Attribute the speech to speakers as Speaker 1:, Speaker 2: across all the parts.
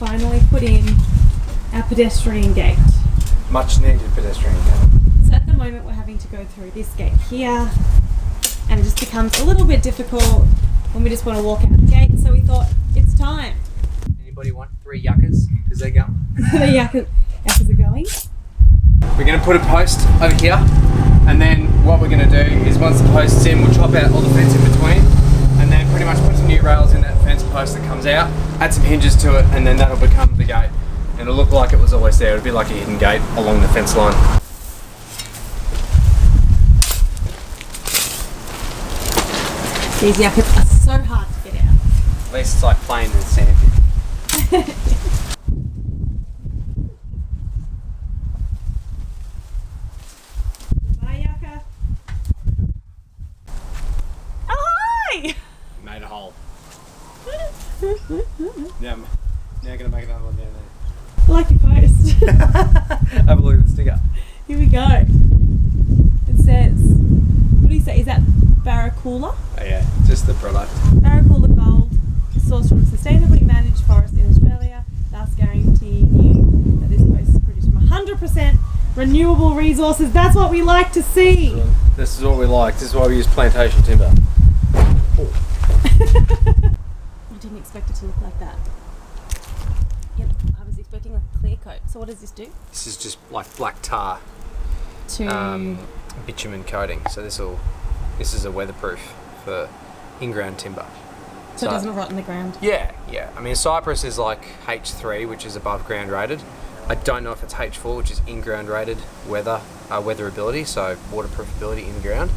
Speaker 1: finally put in our pedestrian gate.
Speaker 2: Much needed pedestrian gate.
Speaker 1: So at the moment we're having to go through this gate here, and it just becomes a little bit difficult when we just want to walk out the gate, so we thought it's time.
Speaker 2: Anybody want 3 yuccas? Because they're going.
Speaker 1: The yuccas are going.
Speaker 2: We're going to put a post over here, and then what we're going to do is once the post's in, we'll chop out all the fence in between, and then pretty much put some new rails in that fence post that comes out, add some hinges to it, and then that'll become the gate. And it'll look like it was always there. It'll be like a hidden gate along the fence line.
Speaker 1: These yuccas are so hard to get out.
Speaker 2: At least it's like plain and sandy.
Speaker 1: Bye, yucca. Oh, hi!
Speaker 2: Made a hole. Now gonna make another one down
Speaker 1: I like your post.
Speaker 2: there. Have a look at the sticker.
Speaker 1: Here we go. It says, what do you say? Is that Barracuda?
Speaker 2: Oh yeah, just the product.
Speaker 1: Barracuda Gold is sourced from sustainably managed forests in Australia, thus guaranteeing you that this post is produced from 100% renewable resources. That's what we like to see.
Speaker 2: This is what we like. This is why we use plantation timber.
Speaker 1: I didn't expect it to look like that. Yep, I was expecting like a clear coat. So what does this do?
Speaker 2: This is just like black tar
Speaker 1: To
Speaker 2: bitumen coating. So this is a weatherproof for in-ground timber.
Speaker 1: so it doesn't rot in the ground.
Speaker 2: Yeah. I mean, cypress is like H3, which is above ground rated. I don't know if it's H4, which is in-ground rated weatherability, so waterproof ability in ground.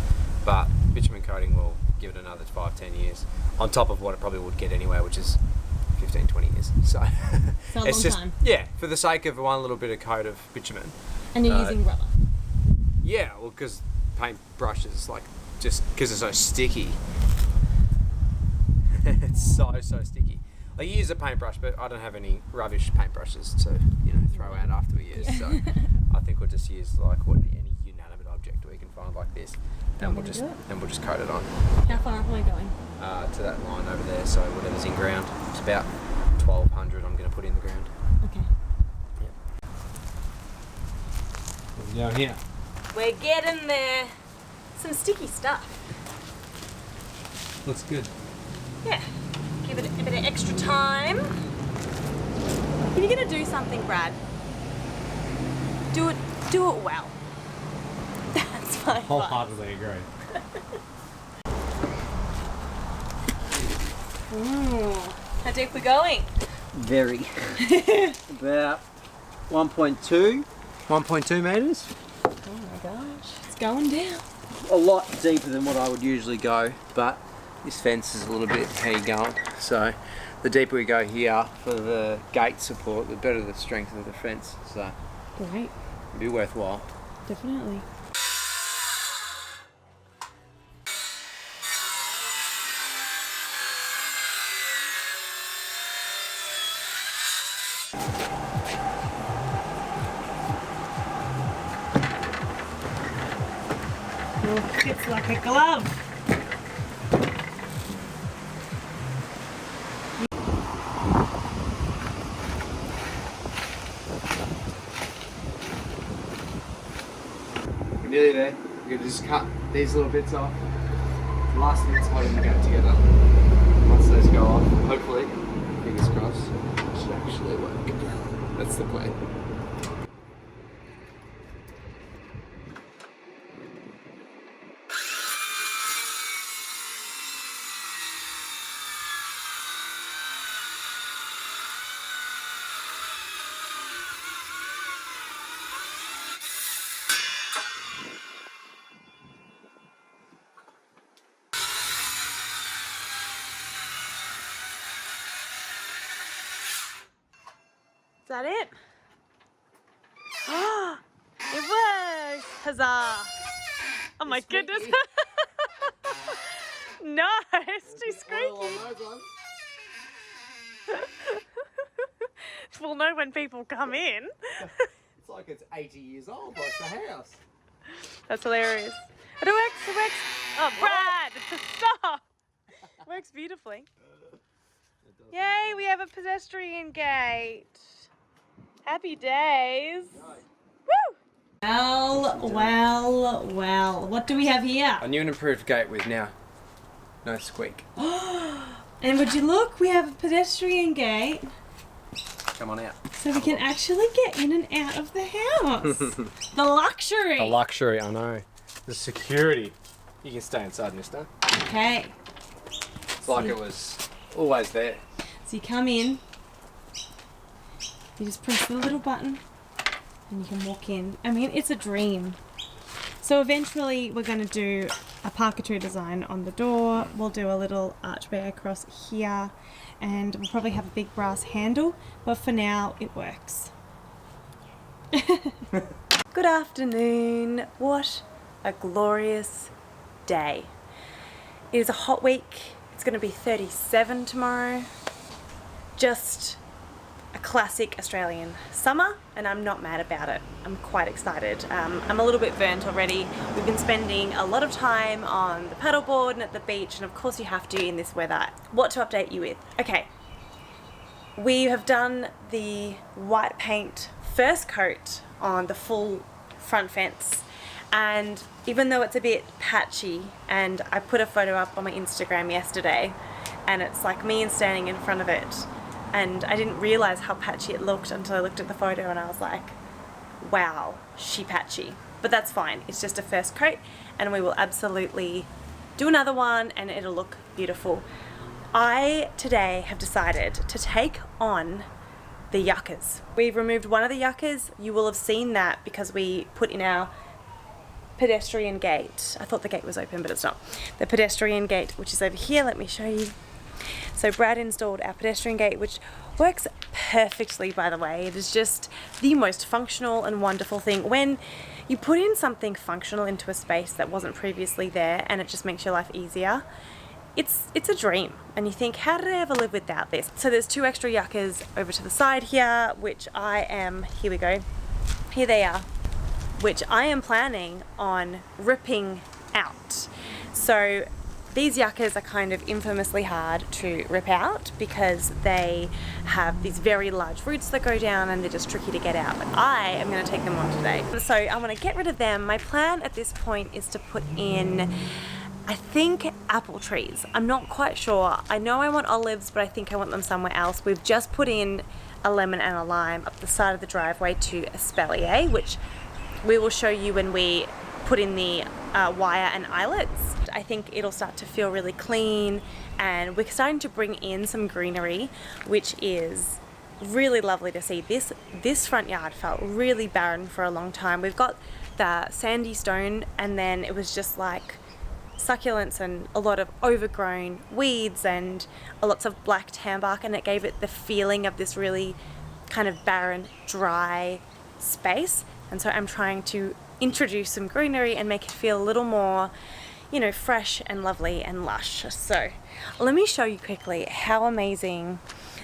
Speaker 2: But bitumen coating will give it another 5-10 years on top of what it probably would get anyway, which is 15-20 years. So
Speaker 1: So a
Speaker 2: it's
Speaker 1: long
Speaker 2: just
Speaker 1: time.
Speaker 2: yeah, for the sake of one little bit of coat of bitumen.
Speaker 1: And you're using rubber.
Speaker 2: Yeah, well, because paint brushes, like, just because it's so sticky. It's so sticky. Like, you use a paintbrush, but I don't have any rubbish paintbrushes to, throw out after we use. So I think we'll just use like any inanimate object we can find like this, and we'll just coat it on
Speaker 1: How far am I going?
Speaker 2: to that line over there. So whatever's in ground, it's about 1,200. I'm going to put in the ground.
Speaker 1: Okay.
Speaker 2: We're going here.
Speaker 1: We're getting there. Some sticky stuff.
Speaker 2: Looks good.
Speaker 1: Yeah. Give it a bit of extra time. If you're gonna do something, Brad, do it well. That's my advice.
Speaker 2: Wholeheartedly agree.
Speaker 1: How deep we going?
Speaker 3: Very. About 1.2 metres.
Speaker 1: Oh my gosh, it's going down.
Speaker 3: A lot deeper than what I would usually go, but this fence is a little bit how you going. So the deeper we go here for the gate support, the better the strength of the fence. So
Speaker 1: Great,
Speaker 3: it'll be worthwhile.
Speaker 1: definitely. Fits like a glove.
Speaker 2: We're nearly there. We're going to just cut these little bits off. The last bit's holding the gate together. Once those go off, hopefully, fingers crossed, it should actually work. That's the plan.
Speaker 1: Is that it? Oh, it works! Huzzah! Oh my goodness! No, it's too squeaky. We'll know when people come in.
Speaker 2: It's like it's 80 years old, like the house.
Speaker 1: That's hilarious. It works, it works. Oh, Brad! Stop! It works beautifully.
Speaker 2: It
Speaker 1: Yay, we have a pedestrian gate. Happy days. Woo! Well. What do we have here?
Speaker 3: A new and improved gate with now no squeak.
Speaker 1: And would you look, we have a pedestrian gate.
Speaker 3: Come on out.
Speaker 1: So we can actually get in and out of the house. The luxury.
Speaker 2: The luxury, I know. The security. You can stay inside, mister.
Speaker 1: Okay.
Speaker 3: It's like it was always there.
Speaker 1: So you come in, you just press the little button and you can walk in. I mean, it's a dream. So eventually we're going to do a parquetry design on the door. We'll do a little archway across here and we'll probably have a big brass handle, but for now it works. Good afternoon. What a glorious day. It is a hot week. It's going to be 37 tomorrow. Just a classic Australian summer, and I'm not mad about it. I'm quite excited. I'm a little bit burnt already. We've been spending a lot of time on the paddleboard and at the beach, and of course you have to in this weather. What to update you with? Okay, we have done the white paint first coat on the full front fence, and even though it's a bit patchy, and I put a photo up on my Instagram yesterday, and it's like me standing in front of it, and I didn't realise how patchy it looked until I looked at the photo and I was like, wow, she patchy. But that's fine, it's just a first coat and we will absolutely do another one and it'll look beautiful. I today have decided to take on the yuccas. We've removed one of the yuccas. You will have seen that because we put in our pedestrian gate. I thought the gate was open, but it's not. The pedestrian gate, which is over here, let me show you. So Brad installed our pedestrian gate, which works perfectly, by the way. It is just the most functional and wonderful thing. When you put in something functional into a space that wasn't previously there and it just makes your life easier, it's a dream. And you think, how did I ever live without this? So there's 2 extra yuccas over to the side here, which I am, here we go, here they are, which I am planning on ripping out. So these yuccas are kind of infamously hard to rip out because they have these very large roots that go down and they're just tricky to get out. But I am going to take them on today. So I'm going to get rid of them. My plan at this point is to put in, I think, apple trees. I'm not quite sure. I know I want olives, but I think I want them somewhere else. We've just put in a lemon and a lime up the side of the driveway to espalier, which we will show you when we put in the wire and eyelets. I think it'll start to feel really clean and we're starting to bring in some greenery, which is really lovely to see. This front yard felt really barren for a long time. We've got the sandy stone and then it was just like succulents and a lot of overgrown weeds and lots of black tambark, and it gave it the feeling of this really kind of barren, dry space. And so I'm trying to introduce some greenery and make it feel a little more, you know, fresh and lovely and lush. So let me show you quickly how amazing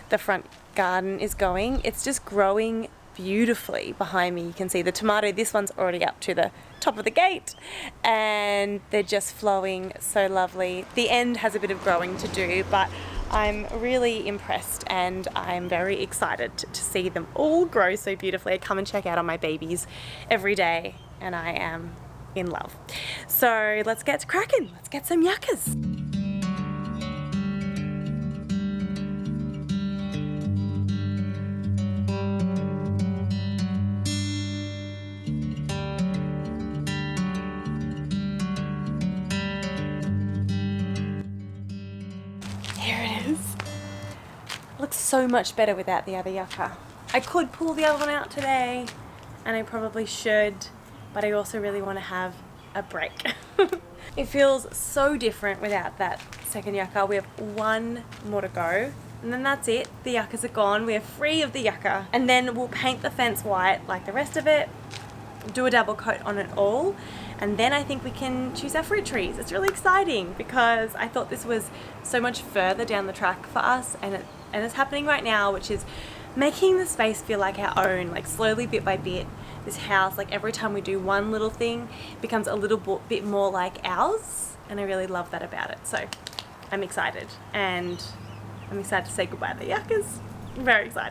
Speaker 1: the front garden is going. It's just growing beautifully behind me. You can see the tomato, this one's already up to the top of the gate and they're just flowing so lovely. The end has a bit of growing to do, but I'm really impressed and I'm very excited to see them all grow so beautifully. I come and check out on my babies every day and I am in love. So let's get cracking. Let's get some yuccas. Here it is. Looks so much better without the other yucca. I could pull the other one out today, and I probably should, but I also really want to have a break. It feels so different without that second yucca. We have one more to go, and then that's it. The yuccas are gone. We are free of the yucca. And then we'll paint the fence white like the rest of it, do a double coat on it all, and then I think we can choose our fruit trees. It's really exciting because I thought this was so much further down the track for us, and it's happening right now, which is making the space feel like our own, like slowly, bit by bit. This house, like every time we do one little thing, becomes a little bit more like ours, and I really love that about it. So I'm excited and I'm excited to say goodbye to the yuccas. Very exciting.